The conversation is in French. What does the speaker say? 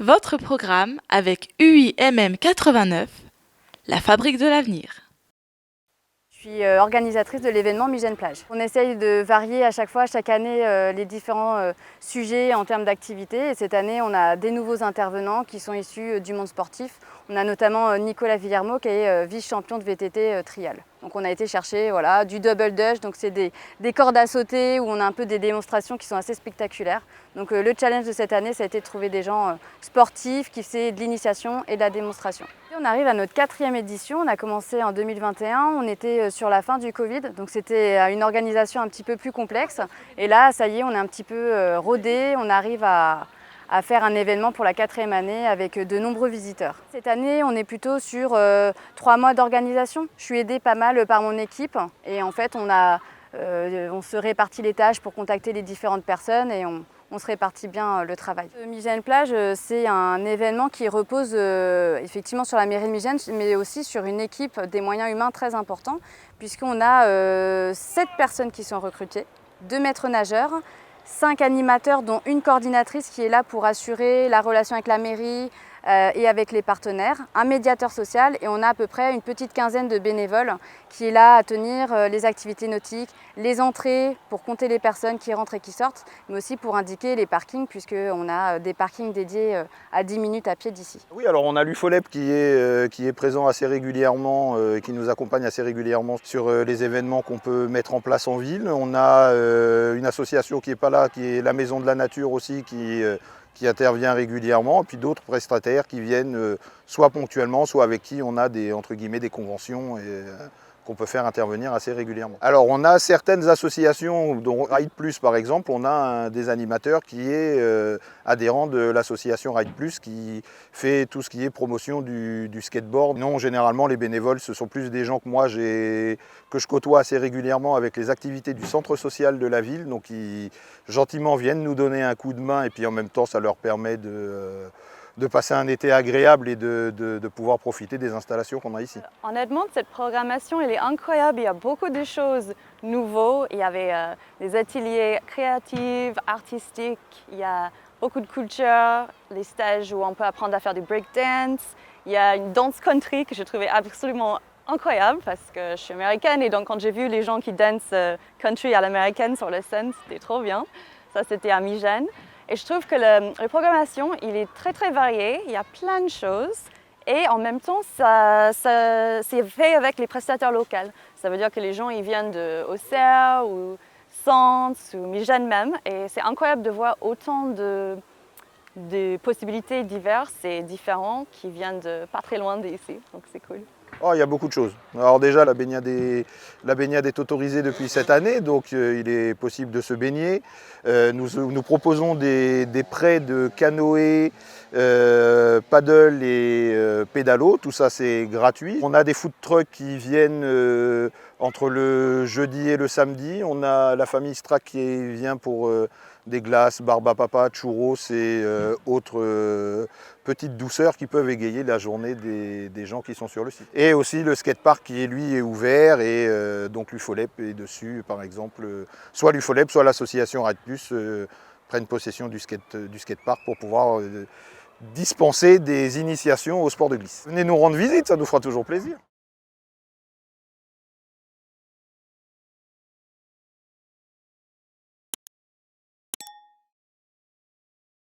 Votre programme avec UIMM 89, la fabrique de l'avenir. Je suis organisatrice de l'événement Migène Plage. On essaye de varier à chaque fois, chaque année, les différents sujets en termes d'activité. Et cette année, on a des nouveaux intervenants qui sont issus du monde sportif. On a notamment Nicolas Villermo qui est vice-champion de VTT trial. Donc on a été chercher du double dutch, donc c'est des cordes à sauter où on a un peu des démonstrations qui sont assez spectaculaires. Donc le challenge de cette année, ça a été de trouver des gens sportifs qui font de l'initiation et de la démonstration. On arrive à notre 4e édition, on a commencé en 2021, on était sur la fin du Covid, donc c'était une organisation un petit peu plus complexe. Et là, ça y est, on est un petit peu rodé, on arrive à faire un événement pour la 4e année avec de nombreux visiteurs. Cette année, on est plutôt sur 3 mois d'organisation. Je suis aidée pas mal par mon équipe et en fait, on se répartit les tâches pour contacter les différentes personnes et on se répartit bien le travail. Migène Plage, c'est un événement qui repose effectivement sur la mairie de Migène, mais aussi sur une équipe des moyens humains très importants, puisqu'on a 7 personnes qui sont recrutées, 2 maîtres nageurs, 5 animateurs, dont une coordinatrice qui est là pour assurer la relation avec la mairie et avec les partenaires, un médiateur social et on a à peu près une petite quinzaine de bénévoles qui est là à tenir les activités nautiques, les entrées pour compter les personnes qui rentrent et qui sortent, mais aussi pour indiquer les parkings puisqu'on a des parkings dédiés à 10 minutes à pied d'ici. Oui, alors on a l'UFOLEP qui est présent assez régulièrement, qui nous accompagne assez régulièrement sur les événements qu'on peut mettre en place en ville. On a une association qui n'est pas là, qui est la Maison de la Nature aussi, qui intervient régulièrement, et puis d'autres prestataires qui viennent soit ponctuellement, soit avec qui on a entre guillemets, des conventions qu'on peut faire intervenir assez régulièrement. Alors on a certaines associations, dont Ride Plus par exemple, on a des animateurs qui est adhérent de l'association Ride Plus qui fait tout ce qui est promotion du skateboard. Non, généralement les bénévoles ce sont plus des gens que moi que je côtoie assez régulièrement avec les activités du centre social de la ville, donc qui gentiment viennent nous donner un coup de main et puis en même temps ça leur permet de passer un été agréable et de pouvoir profiter des installations qu'on a ici. En Edmonton, cette programmation elle est incroyable, il y a beaucoup de choses nouvelles. Il y avait des ateliers créatifs, artistiques, il y a beaucoup de culture, les stages où on peut apprendre à faire du breakdance. Il y a une danse country que je trouvais absolument incroyable parce que je suis américaine et donc quand j'ai vu les gens qui dansent country à l'américaine sur le scène, c'était trop bien. Ça c'était à Migène. Et je trouve que la programmation, il est très très varié, il y a plein de choses et en même temps, c'est fait avec les prestataires locaux. Ça veut dire que les gens ils viennent de Auxerre ou Sens ou Migène même et c'est incroyable de voir autant de possibilités diverses et différentes qui viennent de pas très loin d'ici, donc c'est cool. Oh, il y a beaucoup de choses. Alors déjà, la baignade est autorisée depuis cette année, donc il est possible de se baigner. Nous proposons des prêts de canoë, paddle et pédalo, tout ça c'est gratuit. On a des food trucks qui viennent entre le jeudi et le samedi. On a la famille Strack qui vient pour des glaces, barbe à papa, churros et autres petites douceurs qui peuvent égayer la journée des gens qui sont sur le site. Et aussi le skatepark qui lui est ouvert et donc l'UFOLEP est dessus par exemple. Soit l'UFOLEP, soit l'association Ride Plus prennent possession du skatepark pour pouvoir dispenser des initiations au sport de glisse. Venez nous rendre visite, ça nous fera toujours plaisir.